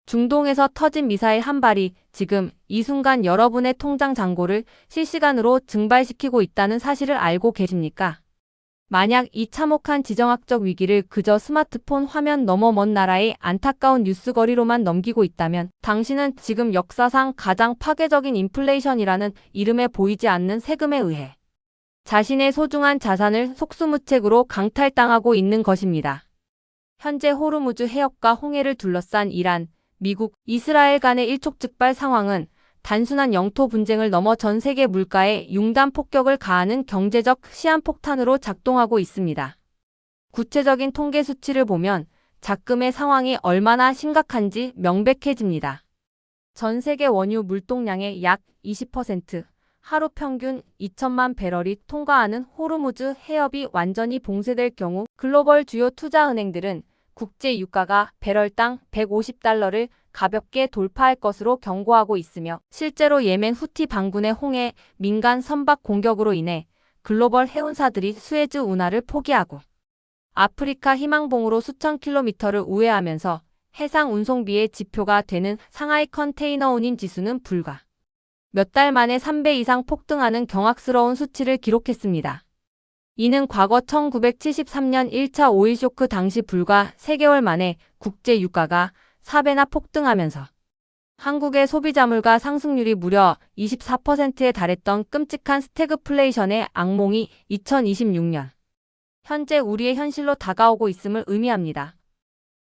중동에서 터진 미사일 한 발이 지금 이 순간 여러분의 통장 잔고를 실시간으로 증발시키고 있다는 사실을 알고 계십니까? 만약 이 참혹한 지정학적 위기를 그저 스마트폰 화면 너머 먼 나라의 안타까운 뉴스거리로만 넘기고 있다면 당신은 지금 역사상 가장 파괴적인 인플레이션이라는 이름에 보이지 않는 세금에 의해 자신의 소중한 자산을 속수무책으로 강탈당하고 있는 것입니다. 현재 호르무즈 해협과 홍해를 둘러싼 이란, 미국, 이스라엘 간의 일촉즉발 상황은 단순한 영토 분쟁을 넘어 전 세계 물가에 융단 폭격을 가하는 경제적 시한폭탄으로 작동하고 있습니다. 구체적인 통계 수치를 보면 작금의 상황이 얼마나 심각한지 명백해집니다. 전 세계 원유 물동량의 약 20%, 하루 평균 2천만 배럴이 통과하는 호르무즈 해협이 완전히 봉쇄될 경우 글로벌 주요 투자은행들은 국제 유가가 배럴당 150달러를 가볍게 돌파할 것으로 경고하고 있으며 실제로 예멘 후티 반군의 홍해 민간 선박 공격으로 인해 글로벌 해운사들이 수에즈 운하를 포기하고 아프리카 희망봉으로 수천 킬로미터를 우회하면서 해상 운송비의 지표가 되는 상하이 컨테이너 운임 지수는 불과 몇 달 만에 3배 이상 폭등하는 경악스러운 수치를 기록했습니다. 이는 과거 1973년 1차 오일 쇼크 당시 불과 3개월 만에 국제 유가가 4배나 폭등하면서 한국의 소비자 물가 상승률이 무려 24%에 달했던 끔찍한 스태그플레이션의 악몽이 2026년 현재 우리의 현실로 다가오고 있음을 의미합니다.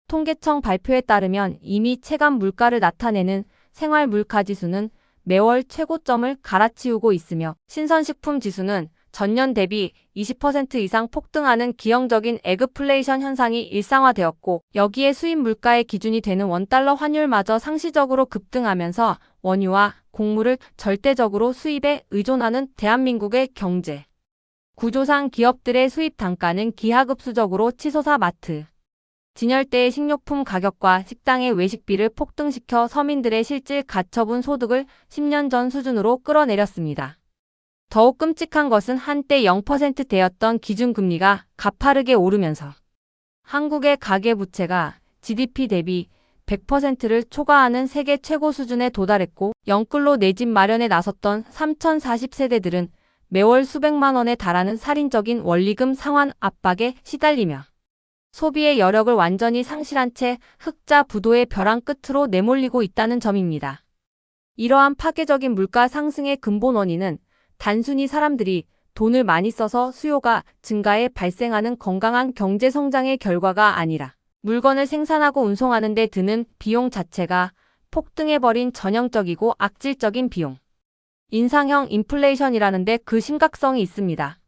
통계청 발표에 따르면 이미 체감 물가를 나타내는 생활 물가 지수는 매월 최고점을 갈아치우고 있으며 신선식품 지수는 전년 대비 20% 이상 폭등하는 기형적인 에그플레이션 현상이 일상화되었고 여기에 수입 물가의 기준이 되는 원달러 환율마저 상시적으로 급등하면서 원유와 곡물을 절대적으로 수입에 의존하는 대한민국의 경제 구조상 기업들의 수입 단가는 기하급수적으로 치솟아 마트, 진열대의 식료품 가격과 식당의 외식비를 폭등시켜 서민들의 실질 가처분 소득을 10년 전 수준으로 끌어내렸습니다. 더욱 끔찍한 것은 한때 0%대였던 기준금리가 가파르게 오르면서 한국의 가계부채가 GDP 대비 100%를 초과하는 세계 최고 수준에 도달했고 영끌로 내 집 마련에 나섰던 3040세대들은 매월 수백만 원에 달하는 살인적인 원리금 상환 압박에 시달리며 소비의 여력을 완전히 상실한 채 흑자 부도의 벼랑 끝으로 내몰리고 있다는 점입니다. 이러한 파괴적인 물가 상승의 근본 원인은 단순히 사람들이 돈을 많이 써서 수요가 증가해 발생하는 건강한 경제 성장의 결과가 아니라 물건을 생산하고 운송하는 데 드는 비용 자체가 폭등해버린 전형적이고 악질적인 비용. 인상형 인플레이션이라는데 그 심각성이 있습니다.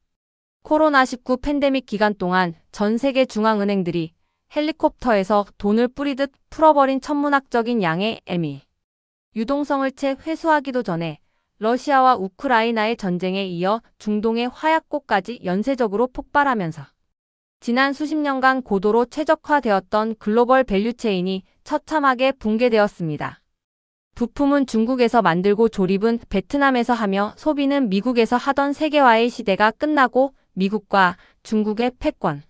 코로나19 팬데믹 기간 동안 전 세계 중앙은행들이 헬리콥터에서 돈을 뿌리듯 풀어버린 천문학적인 양의 애미. 유동성을 채 회수하기도 전에 러시아와 우크라이나의 전쟁에 이어 중동의 화약고까지 연쇄적으로 폭발하면서 지난 수십 년간 고도로 최적화되었던 글로벌 밸류체인이 처참하게 붕괴되었습니다. 부품은 중국에서 만들고 조립은 베트남에서 하며 소비는 미국에서 하던 세계화의 시대가 끝나고 미국과 중국의 패권,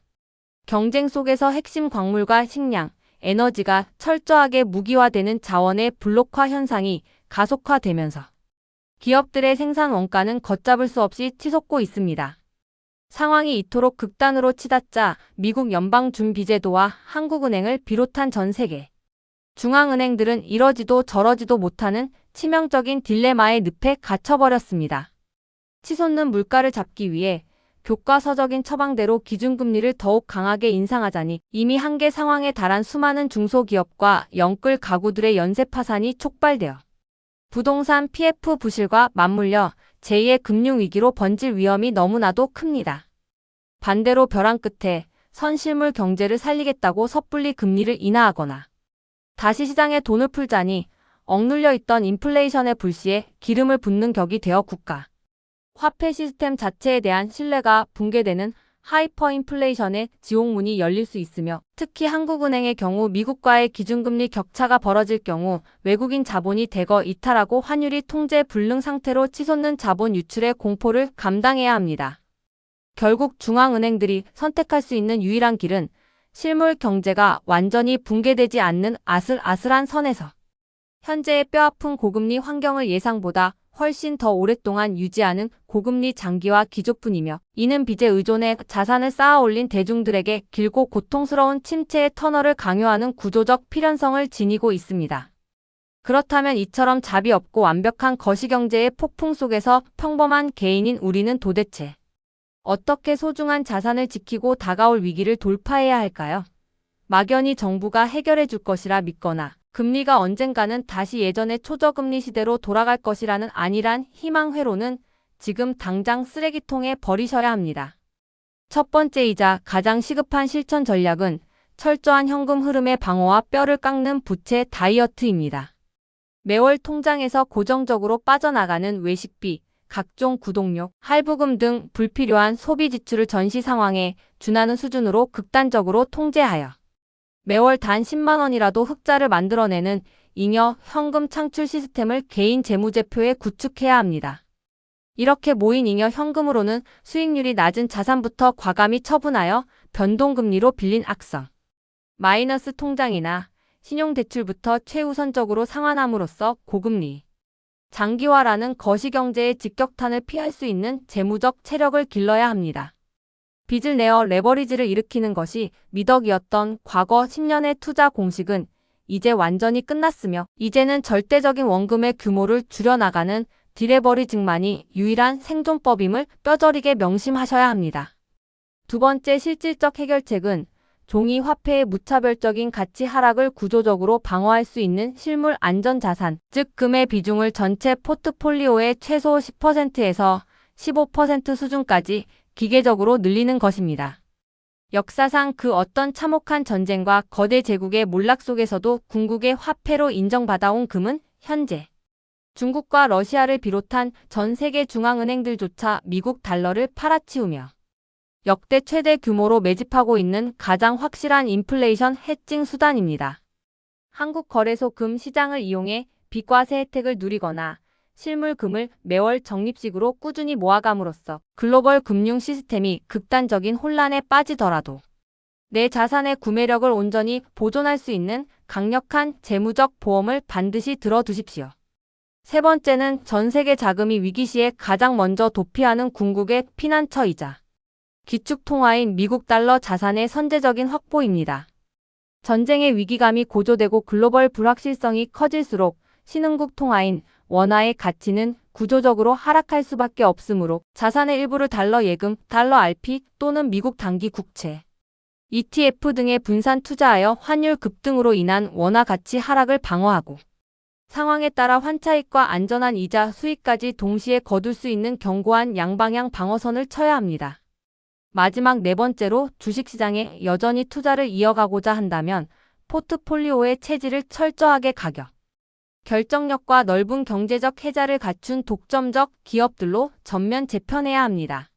경쟁 속에서 핵심 광물과 식량, 에너지가 철저하게 무기화되는 자원의 블록화 현상이 가속화되면서 기업들의 생산 원가는 걷잡을 수 없이 치솟고 있습니다. 상황이 이토록 극단으로 치닫자 미국 연방준비제도와 한국은행을 비롯한 전 세계 중앙은행들은 이러지도 저러지도 못하는 치명적인 딜레마의 늪에 갇혀버렸습니다. 치솟는 물가를 잡기 위해 교과서적인 처방대로 기준금리를 더욱 강하게 인상하자니 이미 한계 상황에 달한 수많은 중소기업과 영끌 가구들의 연쇄 파산이 촉발되어 부동산 PF 부실과 맞물려 제2의 금융위기로 번질 위험이 너무나도 큽니다. 반대로 벼랑 끝에 선실물 경제를 살리겠다고 섣불리 금리를 인하하거나 다시 시장에 돈을 풀자니 억눌려 있던 인플레이션의 불씨에 기름을 붓는 격이 되어 국가 화폐 시스템 자체에 대한 신뢰가 붕괴되는 하이퍼인플레이션의 지옥문이 열릴 수 있으며 특히 한국은행의 경우 미국과의 기준금리 격차가 벌어질 경우 외국인 자본이 대거 이탈하고 환율이 통제 불능 상태로 치솟는 자본 유출의 공포를 감당해야 합니다. 결국 중앙은행들이 선택할 수 있는 유일한 길은 실물 경제가 완전히 붕괴되지 않는 아슬아슬한 선에서 현재의 뼈아픈 고금리 환경을 예상보다 훨씬 더 오랫동안 유지하는 고금리 장기화 기조뿐이며 이는 빚에 의존해 자산을 쌓아 올린 대중들에게 길고 고통스러운 침체의 터널을 강요하는 구조적 필연성을 지니고 있습니다. 그렇다면 이처럼 자비 없고 완벽한 거시경제의 폭풍 속에서 평범한 개인인 우리는 도대체 어떻게 소중한 자산을 지키고 다가올 위기를 돌파해야 할까요? 막연히 정부가 해결해 줄 것이라 믿거나 금리가 언젠가는 다시 예전의 초저금리 시대로 돌아갈 것이라는 안일한 희망회로는 지금 당장 쓰레기통에 버리셔야 합니다. 첫 번째이자 가장 시급한 실천 전략은 철저한 현금 흐름의 방어와 뼈를 깎는 부채 다이어트입니다. 매월 통장에서 고정적으로 빠져나가는 외식비, 각종 구독료, 할부금 등 불필요한 소비 지출을 전시 상황에 준하는 수준으로 극단적으로 통제하여 매월 단 10만 원이라도 흑자를 만들어내는 잉여 현금 창출 시스템을 개인 재무제표에 구축해야 합니다. 이렇게 모인 잉여 현금으로는 수익률이 낮은 자산부터 과감히 처분하여 변동금리로 빌린 악성 마이너스 통장이나 신용대출부터 최우선적으로 상환함으로써 고금리 장기화라는 거시경제의 직격탄을 피할 수 있는 재무적 체력을 길러야 합니다. 빚을 내어 레버리지를 일으키는 것이 미덕이었던 과거 10년의 투자 공식은 이제 완전히 끝났으며 이제는 절대적인 원금의 규모를 줄여나가는 디레버리징만이 유일한 생존법임을 뼈저리게 명심하셔야 합니다. 두 번째 실질적 해결책은 종이 화폐의 무차별적인 가치 하락을 구조적으로 방어할 수 있는 실물 안전자산, 즉 금의 비중을 전체 포트폴리오의 최소 10%에서 15% 수준까지 기계적으로 늘리는 것입니다. 역사상 그 어떤 참혹한 전쟁과 거대 제국의 몰락 속에서도 궁극의 화폐로 인정받아온 금은 현재 중국과 러시아를 비롯한 전 세계 중앙은행들조차 미국 달러를 팔아치우며 역대 최대 규모로 매집하고 있는 가장 확실한 인플레이션 해칭 수단입니다. 한국거래소 금 시장을 이용해 비과세 혜택을 누리거나 실물금을 매월 적립식으로 꾸준히 모아감으로써 글로벌 금융 시스템이 극단적인 혼란에 빠지더라도 내 자산의 구매력을 온전히 보존할 수 있는 강력한 재무적 보험을 반드시 들어두십시오. 세 번째는 전 세계 자금이 위기 시에 가장 먼저 도피하는 궁극의 피난처이자 기축통화인 미국 달러 자산의 선제적인 확보입니다. 전쟁의 위기감이 고조되고 글로벌 불확실성이 커질수록 신흥국 통화인 원화의 가치는 구조적으로 하락할 수밖에 없으므로 자산의 일부를 달러 예금, 달러 RP 또는 미국 단기 국채, ETF 등에 분산 투자하여 환율 급등으로 인한 원화 가치 하락을 방어하고 상황에 따라 환차익과 안전한 이자 수익까지 동시에 거둘 수 있는 견고한 양방향 방어선을 쳐야 합니다. 마지막 네 번째로 주식시장에 여전히 투자를 이어가고자 한다면 포트폴리오의 체질을 철저하게 가격, 결정력과 넓은 경제적 해자를 갖춘 독점적 기업들로 전면 재편해야 합니다.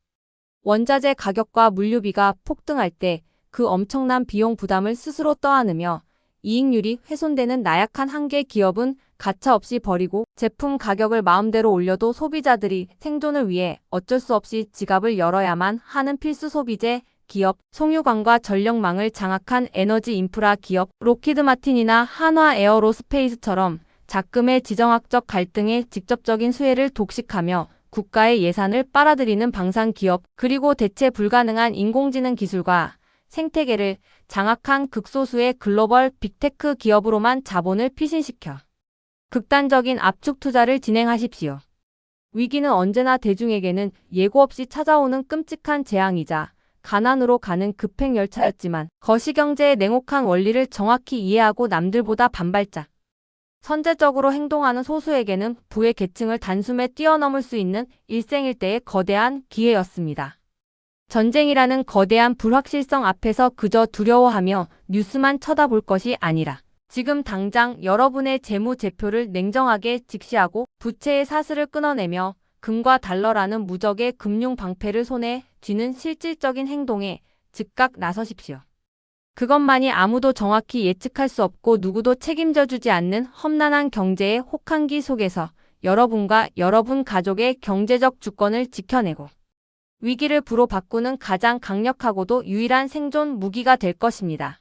원자재 가격과 물류비가 폭등할 때 그 엄청난 비용 부담을 스스로 떠안으며 이익률이 훼손되는 나약한 한계 기업은 가차없이 버리고 제품 가격을 마음대로 올려도 소비자들이 생존을 위해 어쩔 수 없이 지갑을 열어야만 하는 필수 소비재 기업, 송유관과 전력망을 장악한 에너지 인프라 기업, 로키드 마틴이나 한화 에어로스페이스처럼 작금의 지정학적 갈등에 직접적인 수혜를 독식하며 국가의 예산을 빨아들이는 방산 기업, 그리고 대체 불가능한 인공지능 기술과 생태계를 장악한 극소수의 글로벌 빅테크 기업으로만 자본을 피신시켜 극단적인 압축 투자를 진행하십시오. 위기는 언제나 대중에게는 예고 없이 찾아오는 끔찍한 재앙이자 가난으로 가는 급행열차였지만 거시경제의 냉혹한 원리를 정확히 이해하고 남들보다 반발짝 선제적으로 행동하는 소수에게는 부의 계층을 단숨에 뛰어넘을 수 있는 일생일대의 거대한 기회였습니다. 전쟁이라는 거대한 불확실성 앞에서 그저 두려워하며 뉴스만 쳐다볼 것이 아니라 지금 당장 여러분의 재무제표를 냉정하게 직시하고 부채의 사슬을 끊어내며 금과 달러라는 무적의 금융 방패를 손에 쥐는 실질적인 행동에 즉각 나서십시오. 그것만이 아무도 정확히 예측할 수 없고 누구도 책임져주지 않는 험난한 경제의 혹한기 속에서 여러분과 여러분 가족의 경제적 주권을 지켜내고 위기를 부로 바꾸는 가장 강력하고도 유일한 생존 무기가 될 것입니다.